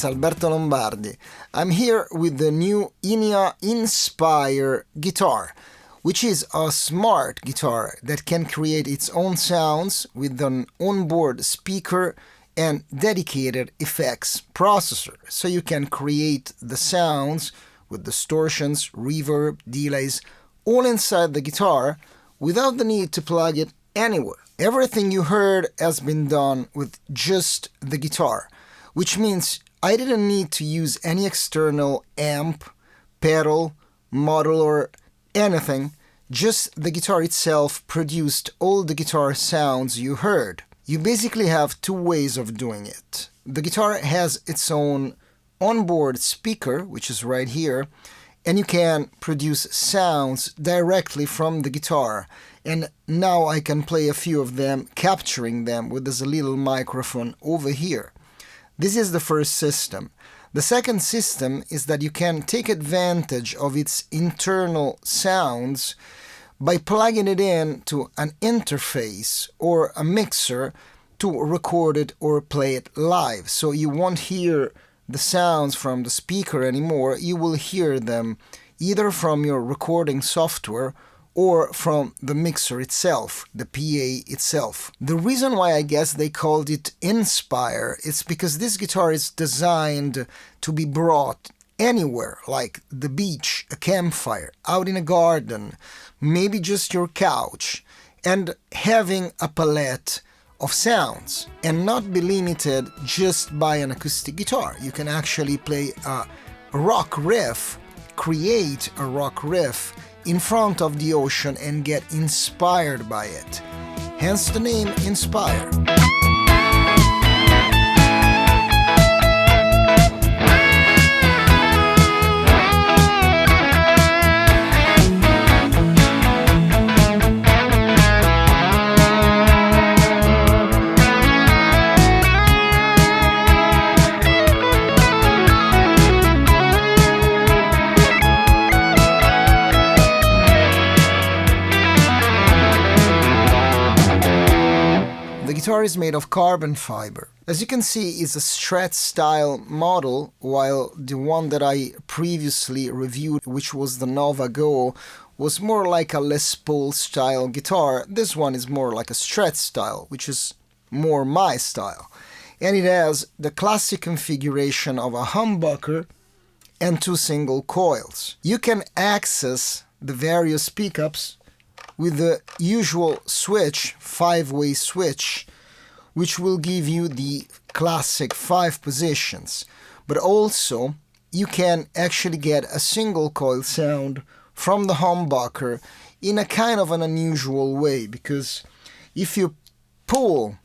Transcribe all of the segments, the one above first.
it's Alberto Lombardi. I'm here with the new Enya Inspire guitar, which is a smart guitar that can create its own sounds with an onboard speaker and dedicated effects processor, so you can create the sounds with distortions, reverb, delays, all inside the guitar without the need to plug it anywhere. Everything you heard has been done with just the guitar, which means I didn't need to use any external amp, pedal, model or anything. Just the guitar itself produced all the guitar sounds you heard. You basically have two ways of doing it. The guitar has its own onboard speaker, which is right here, and you can produce sounds directly from the guitar. And now I can play a few of them, capturing them with this little microphone over here. This is the first system. The second system is that you can take advantage of its internal sounds by plugging it in to an interface or a mixer to record it or play it live. So you won't hear the sounds from the speaker anymore. You will hear them either from your recording software or from the mixer itself, the PA itself. The reason why I guess they called it Inspire is because this guitar is designed to be brought anywhere, like the beach, a campfire, out in a garden, maybe just your couch, and having a palette of sounds, and not be limited just by an acoustic guitar. You can actually play a rock riff, create a rock riff in front of the ocean and get inspired by it. Hence the name Inspire. The guitar is made of carbon fiber. As you can see, it's a Strat style model, while the one that I previously reviewed, which was the Nova Go, was more like a Les Paul style guitar. This one is more like a Strat style, which is more my style. And it has the classic configuration of a humbucker and two single coils. You can access the various pickups with the usual switch, 5-way switch, which will give you the classic 5 positions. But also, you can actually get a single coil sound from the humbucker in a kind of an unusual way, because if you pull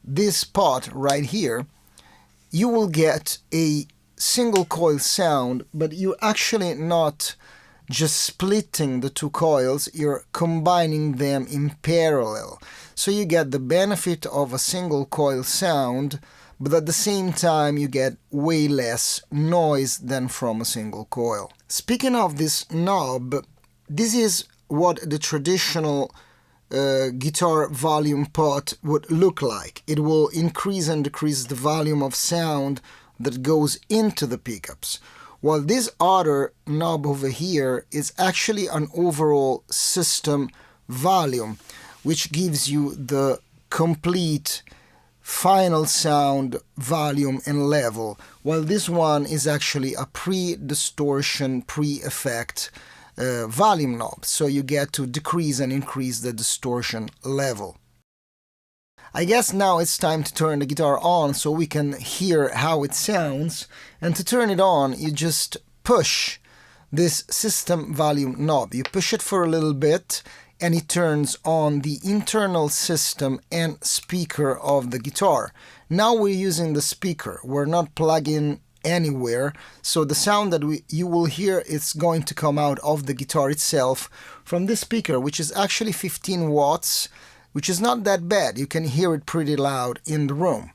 this pot right here, you will get a single coil sound, but you're actually not just splitting the two coils, you're combining them in parallel. So you get the benefit of a single coil sound, but at the same time you get way less noise than from a single coil. Speaking of this knob, this is what the traditional guitar volume pot would look like. It will increase and decrease the volume of sound that goes into the pickups. While this other knob over here is actually an overall system volume, which gives you the complete final sound volume and level, while this one is actually a pre-distortion, pre-effect volume knob, so you get to decrease and increase the distortion level. I guess now it's time to turn the guitar on so we can hear how it sounds, and to turn it on you just push this system volume knob. You push it for a little bit and it turns on the internal system and speaker of the guitar. Now we're using the speaker, we're not plugging anywhere, so the sound that you will hear is going to come out of the guitar itself from this speaker, which is actually 15 watts, which is not that bad. You can hear it pretty loud in the room.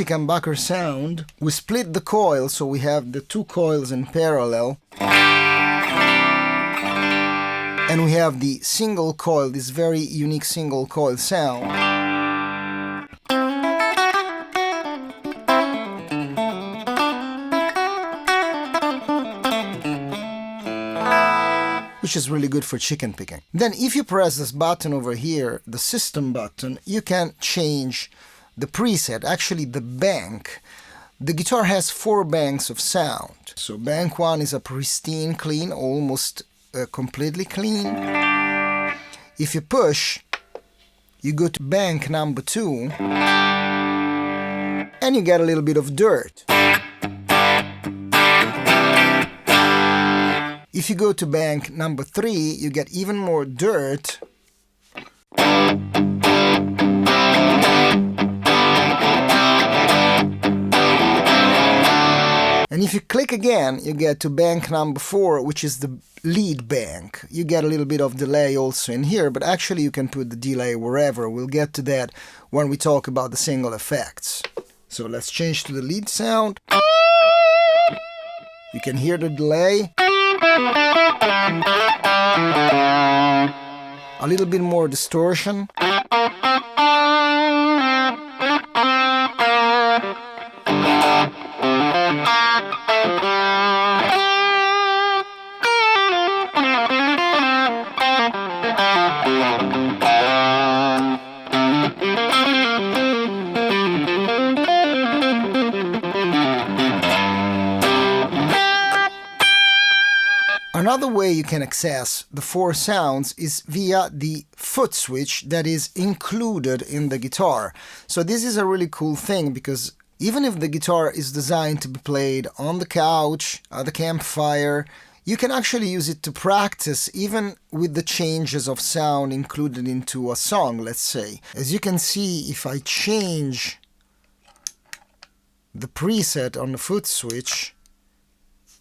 humbucker sound. We split the coil, so we have the two coils in parallel. And we have the single coil, this very unique single coil sound. Which is really good for chicken picking. Then if you press this button over here, the system button, you can change the preset, actually the bank. The guitar has 4 banks of sound. So bank 1 is a pristine clean, almost completely clean. If you push, you go to bank number 2 and you get a little bit of dirt. If you go to bank number 3, you get even more dirt. And if you click again, you get to bank number 4, which is the lead bank. You get a little bit of delay also in here, but actually you can put the delay wherever. We'll get to that when we talk about the single effects. So let's change to the lead sound. You can hear the delay. A little bit more distortion. Another way you can access the 4 sounds is via the foot switch that is included in the guitar. So this is a really cool thing, because even if the guitar is designed to be played on the couch, at the campfire, you can actually use it to practice even with the changes of sound included into a song, let's say. As you can see, if I change the preset on the foot switch,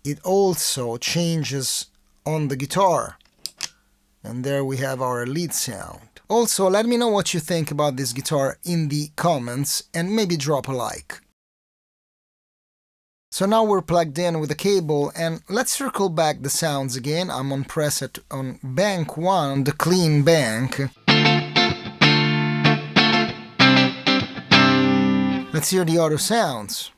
it also changes on the guitar. And there we have our lead sound. Also, let me know what you think about this guitar in the comments and maybe drop a like. So now we're plugged in with a cable, and let's circle back the sounds again. I'm on preset on bank 1, the clean bank. Let's hear the other sounds.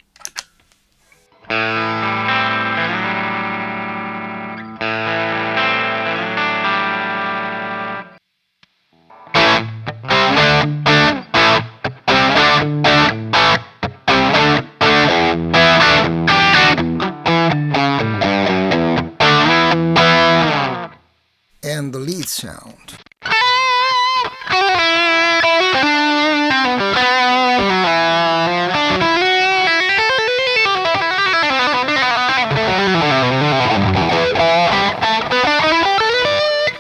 And the lead sound.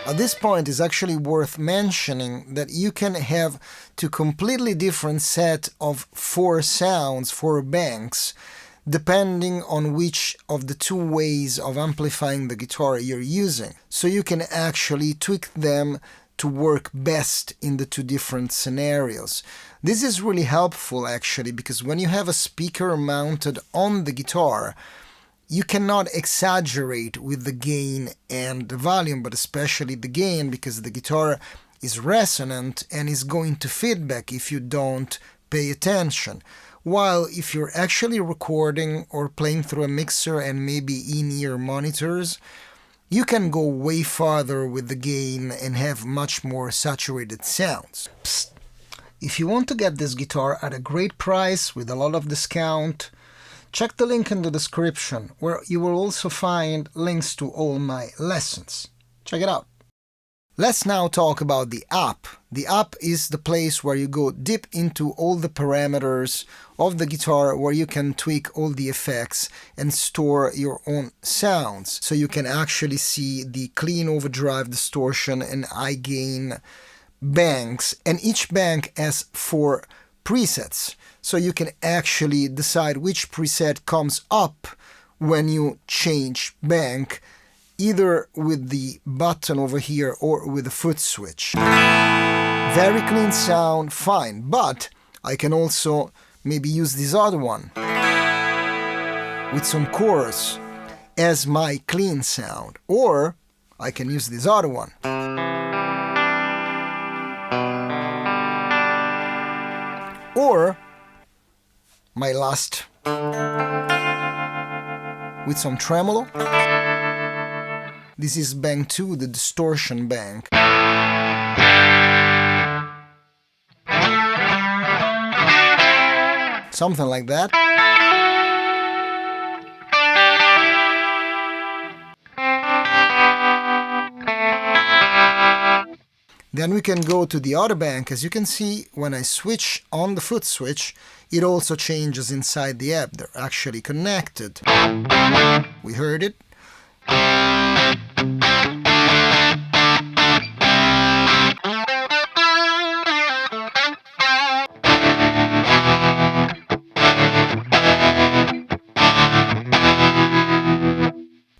At this point, it's actually worth mentioning that you can have two completely different set of 4 sounds, 4 banks, depending on which of the 2 ways of amplifying the guitar you're using. So you can actually tweak them to work best in the 2 different scenarios. This is really helpful actually, because when you have a speaker mounted on the guitar, you cannot exaggerate with the gain and the volume, but especially the gain, because the guitar is resonant and is going to feedback if you don't pay attention. While if you're actually recording or playing through a mixer and maybe in-ear monitors, you can go way farther with the gain and have much more saturated sounds. Psst. If you want to get this guitar at a great price with a lot of discount, check the link in the description, where you will also find links to all my lessons. Check it out. Let's now talk about the app. The app is the place where you go deep into all the parameters of the guitar, where you can tweak all the effects and store your own sounds. So you can actually see the clean overdrive, distortion and high gain banks, and each bank has 4 presets. So you can actually decide which preset comes up when you change bank, either with the button over here or with the foot switch. Very clean sound, fine, but I can also maybe use this other one with some chorus as my clean sound, or I can use this other one. Or my last with some tremolo. This is bank 2, the distortion bank. Something like that. Then we can go to the other bank. As you can see, when I switch on the foot switch, it also changes inside the app. They're actually connected. We heard it.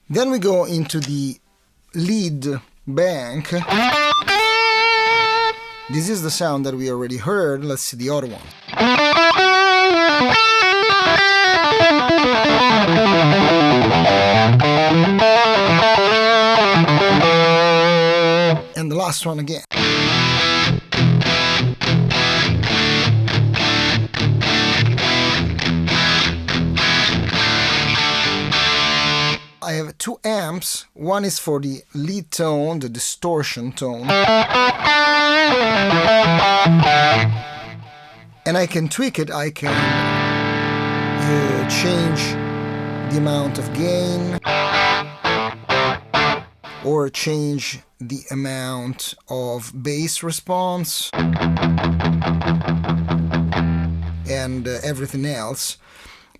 Then we go into the lead bank. This is the sound that we already heard. Let's see the other one. And the last one again. I have two amps. One is for the lead tone, the distortion tone. And I can tweak it. I can change the amount of gain or change the amount of bass response and everything else.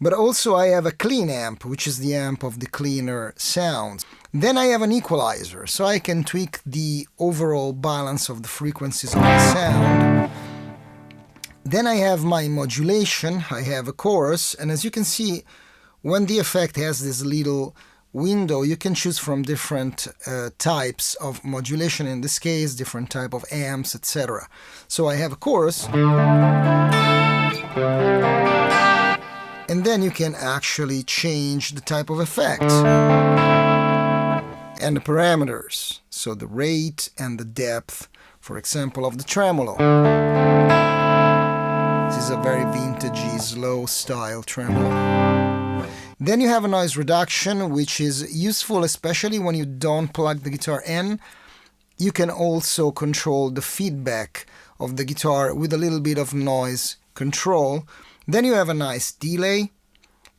But also I have a clean amp, which is the amp of the cleaner sounds. Then I have an equalizer, so I can tweak the overall balance of the frequencies of the sound. Then I have my modulation, I have a chorus, and as you can see, when the effect has this little window, you can choose from different types of modulation, in this case, different type of amps, etc. So I have a chorus. And then you can actually change the type of effect and the parameters, so the rate and the depth, for example, of the tremolo. This is a very vintagey, slow style tremolo. Then you have a noise reduction, which is useful especially when you don't plug the guitar in. You can also control the feedback of the guitar with a little bit of noise control. Then you have a nice delay,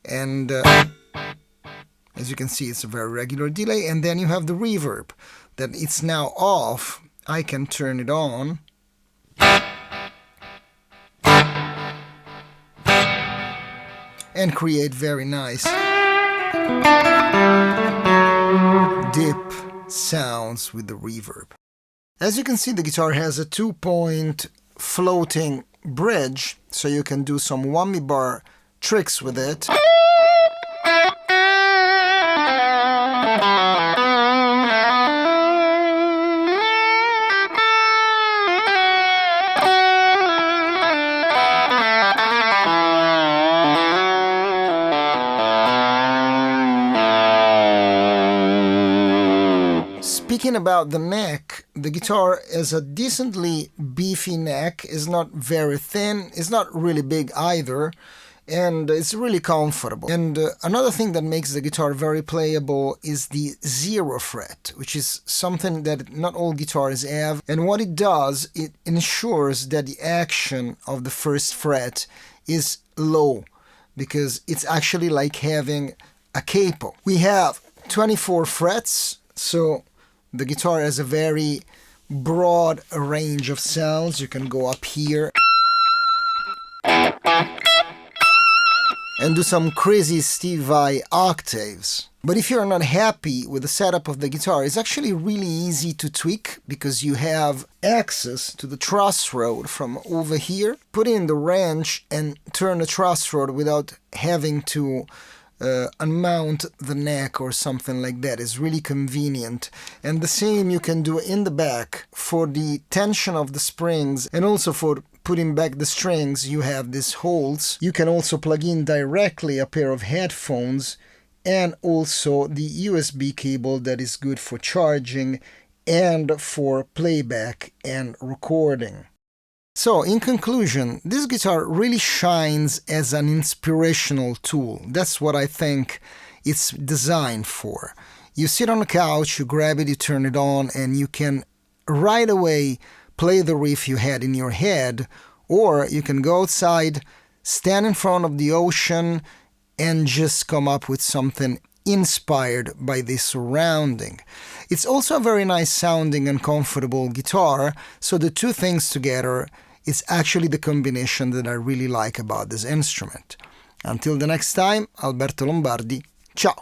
and as you can see, it's a very regular delay. And then you have the reverb, that it's now off. I can turn it on. And create very nice dip sounds with the reverb. As you can see, the guitar has a 2-point floating bridge, so you can do some whammy bar tricks with it. Speaking about the neck, the guitar is a decently beefy neck. It's not very thin, it's not really big either, and it's really comfortable. And another thing that makes the guitar very playable is the 0 fret, which is something that not all guitars have. And what it does, it ensures that the action of the first fret is low, because it's actually like having a capo. We have 24 frets, so the guitar has a very broad range of sounds. You can go up here and do some crazy Steve Vai octaves. But if you're not happy with the setup of the guitar, it's actually really easy to tweak, because you have access to the truss rod from over here. Put in the wrench and turn the truss rod without having to unmount the neck or something like that. Is really convenient. And the same you can do in the back for the tension of the springs, and also for putting back the strings, you have these holes. You can also plug in directly a pair of headphones and also the USB cable that is good for charging and for playback and recording. So, in conclusion, this guitar really shines as an inspirational tool. That's what I think it's designed for. You sit on the couch, you grab it, you turn it on, and you can right away play the riff you had in your head, or you can go outside, stand in front of the ocean, and just come up with something inspired by the surrounding. It's also a very nice sounding and comfortable guitar, so the two things together is actually the combination that I really like about this instrument. Until the next time, Alberto Lombardi, ciao!